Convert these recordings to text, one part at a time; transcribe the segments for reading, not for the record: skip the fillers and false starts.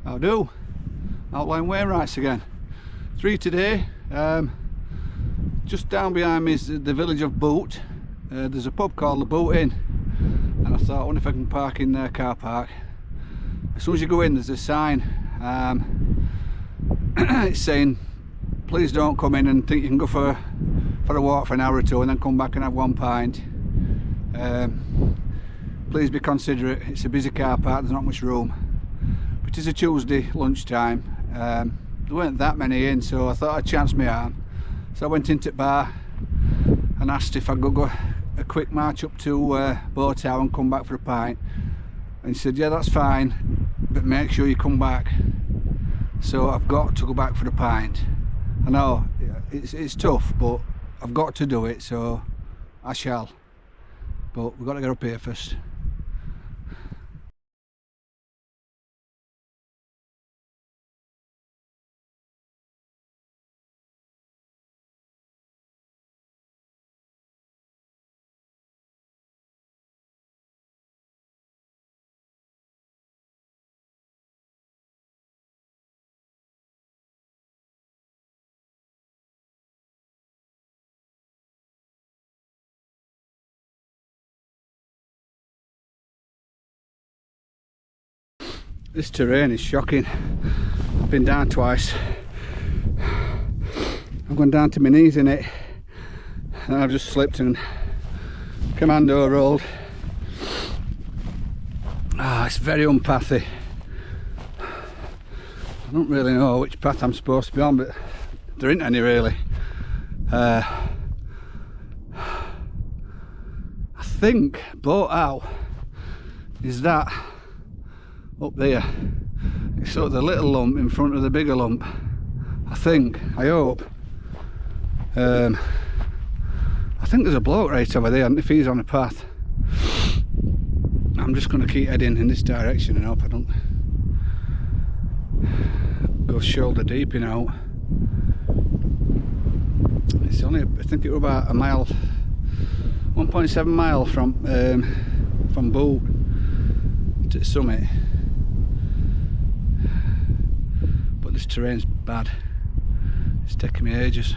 How do? Outlying Wainwrights again. 3 today. Just down behind me is the village of Boot. There's a pub called the Boot Inn, and I thought, I wonder if I can park in their car park. As soon as you go in, there's a sign. It's saying, please don't come in and think you can go for a walk for an hour or two and then come back and have 1 pint. Please be considerate. It's a busy car park, there's not much room. But it's a Tuesday lunchtime. There weren't that many in, so I thought I'd chance my arm. So I went into the bar and asked if I could go a quick march up to Bow Tower and come back for a pint. And he said, yeah, that's fine, but make sure you come back. So I've got to go back for a pint. I know it's tough, but I've got to do it, so I shall. But we've got to get up here first. This terrain is shocking. I've been down twice. I've gone down to my knees in it and I've just slipped and commando rolled. It's very unpathy. I don't really know which path I'm supposed to be on, but there isn't any really. I think Boat Out is that up there. It's sort of the little lump in front of the bigger lump. I hope. I think there's a bloke right over there, and if he's on a path, I'm just going to keep heading in this direction and hope I don't go shoulder deep in out. It's only, I think it was about a mile, 1.7 mile from Boot to the summit. But this terrain's bad. It's taking me ages.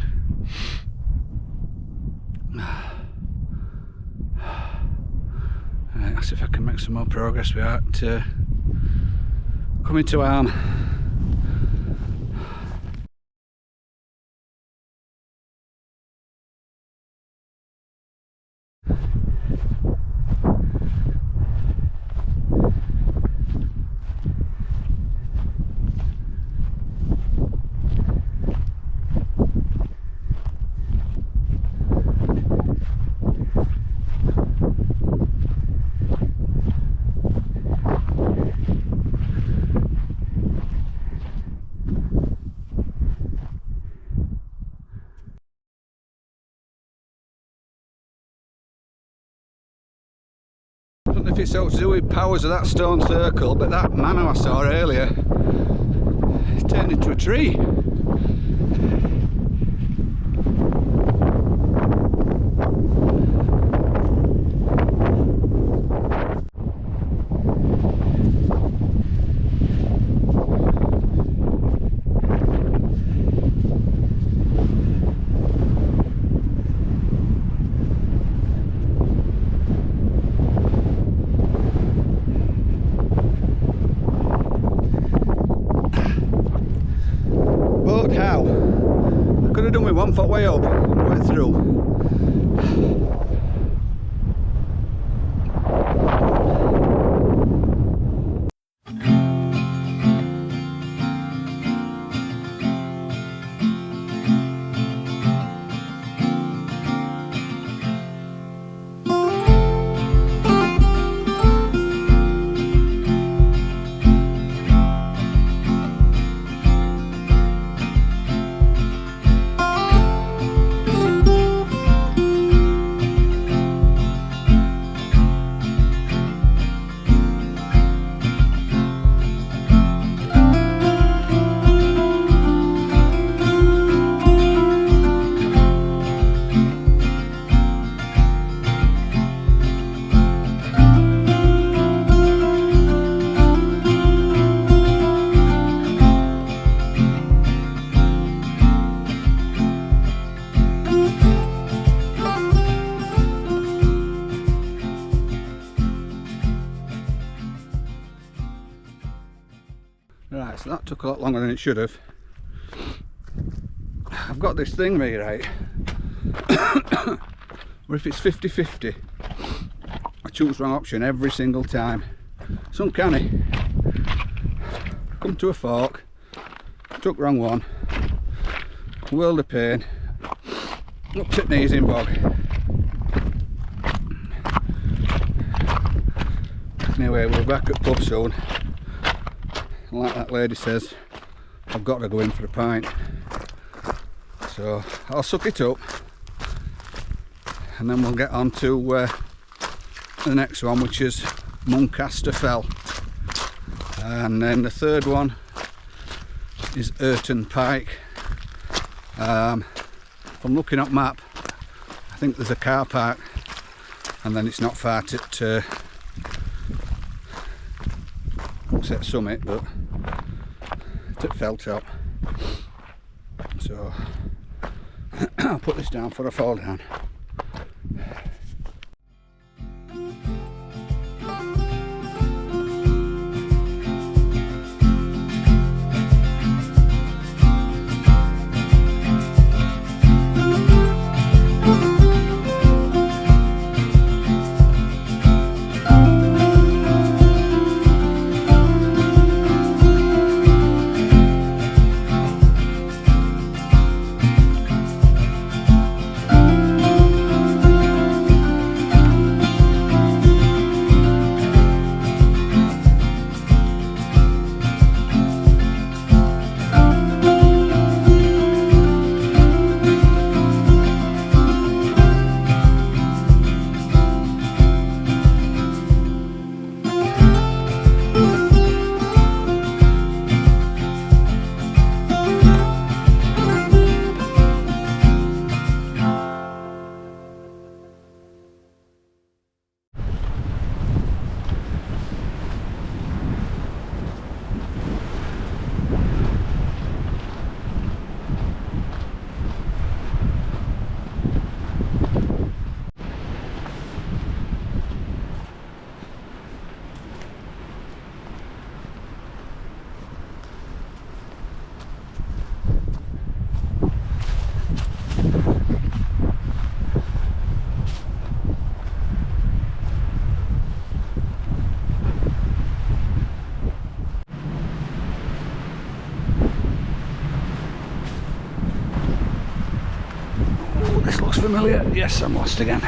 Right, let's see if I can make some more progress without coming to harm. I don't know if it's all to do with powers of that stone circle, but that manor I saw earlier, it's turned into a tree. Right, so that took a lot longer than it should have. I've got this thing me, right, where if it's 50-50, I choose the wrong option every single time. It's uncanny. Come to a fork, took wrong one, world of pain, up to knees in bog. Anyway, we're back at pub soon. And like that lady says, I've got to go in for a pint. So I'll suck it up and then we'll get on to the next one, which is Muncaster Fell. And then the third one is Urton Pike. From looking at map, I think there's a car park and then it's not far to Set Summit, but it's at Fell Top. So I'll put this down for a fall down. This looks familiar. Yes, I'm lost again.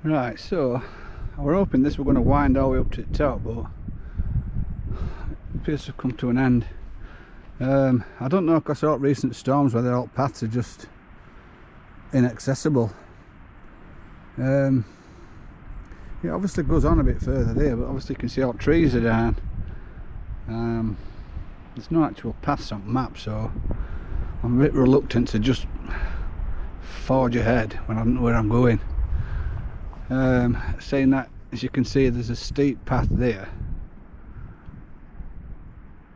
Right, so I were hoping this were going to wind all the way up to the top, but it appears to have come to an end. I don't know, because of recent storms, whether all paths are just inaccessible. It obviously goes on a bit further there, but obviously you can see all trees are down. There's no actual paths on map, so I'm a bit reluctant to just forge ahead when I don't know where I'm going. Saying that, as you can see, there's a steep path there.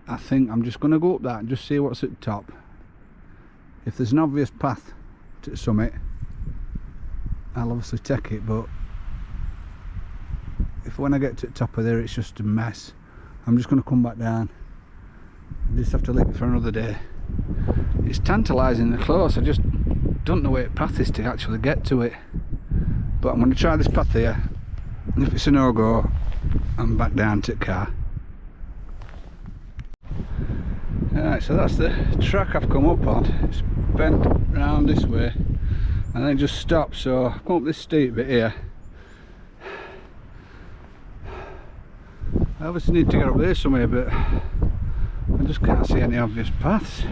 I think I'm just going to go up that and just see what's at the top. If there's an obvious path to the summit, I'll obviously take it, but if when I get to the top of there it's just a mess, I'm just going to come back down and just have to leave it for another day. It's tantalisingly close, I just don't know where the path is to actually get to it. But I'm going to try this path here, and if it's a no-go, I'm back down to the car. Alright, so that's the track I've come up on. It's bent round this way, and then just stop. So I've come up this steep bit here. I obviously need to get up there somewhere, but I just can't see any obvious paths.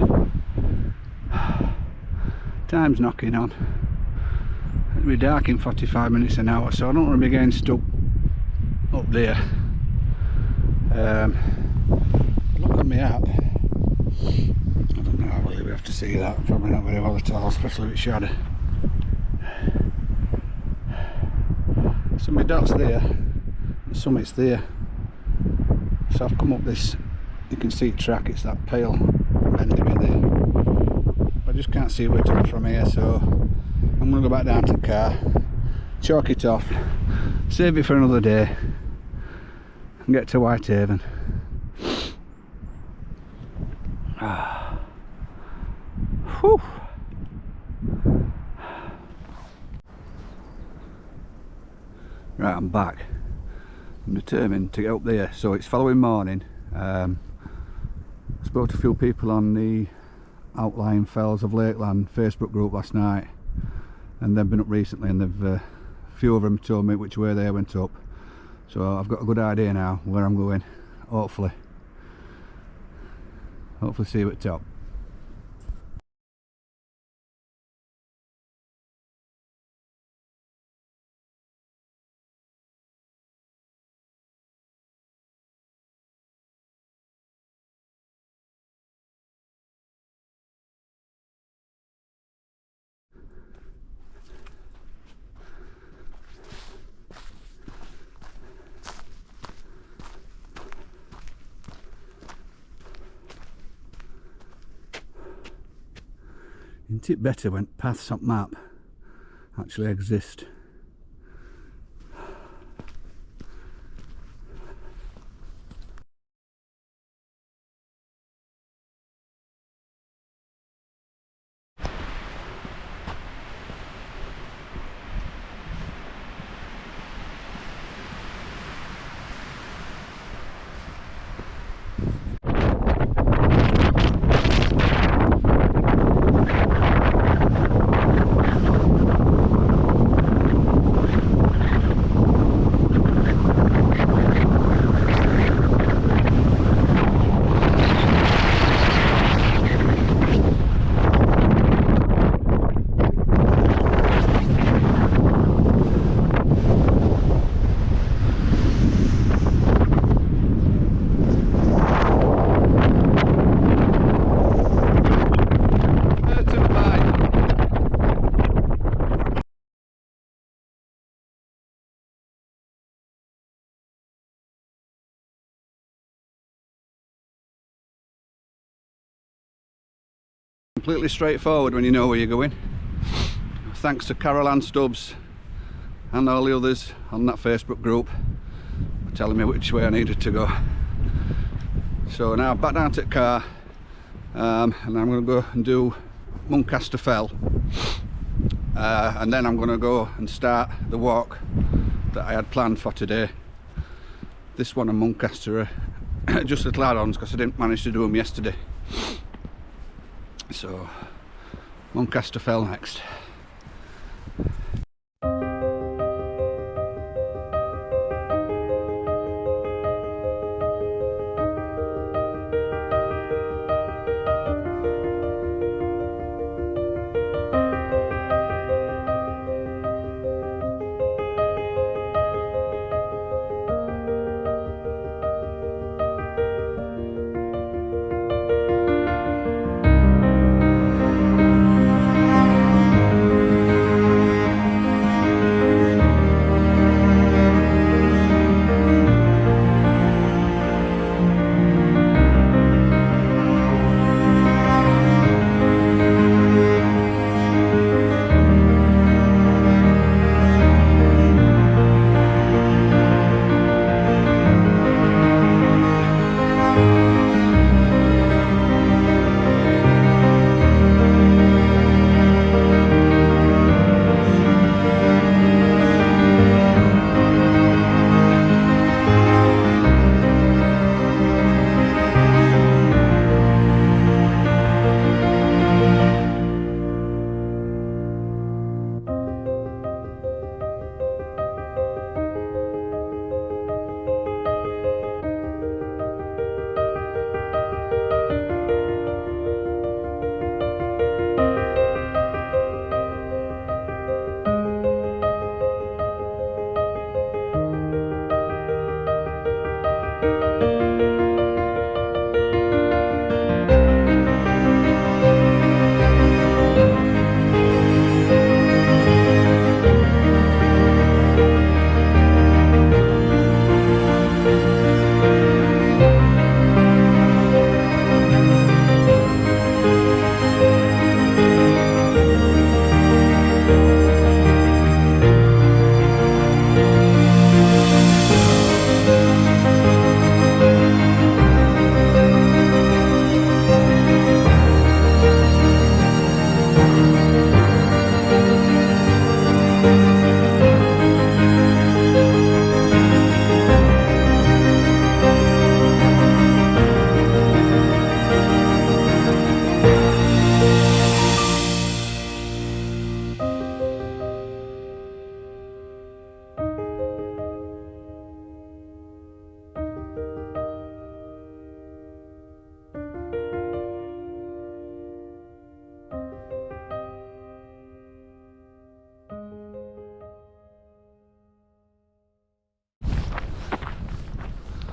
Time's knocking on. It'll be dark in 45 minutes an hour, so I don't want to be getting stuck up there. Look at my app. I don't know how well we have to see that. Probably not very well at all, especially with shadow. So my dot's there, the summit's there. So I've come up this, you can see track, it's that pale bendy bit there. I just can't see where to go from here, so I'm going to go back down to the car, chalk it off, save it for another day, and get to Whitehaven. Whew. Right, I'm back. I'm determined to get up there. So it's following morning. I spoke to a few people on the Outlying Fells of Lakeland Facebook group last night, and they've been up recently, and they've a few of them told me which way they went up. So I've got a good idea now where I'm going. Hopefully see you at the top. Isn't it better when paths on map actually exist? Completely straightforward when you know where you're going. Thanks to Carol Ann Stubbs and all the others on that Facebook group for telling me which way I needed to go. So now back down to the car, and I'm going to go and do Muncaster Fell, and then I'm going to go and start the walk that I had planned for today. This one and Muncaster are just little add-ons because I didn't manage to do them yesterday. So Muncaster Fell next.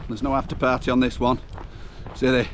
There's no after party on this one. See,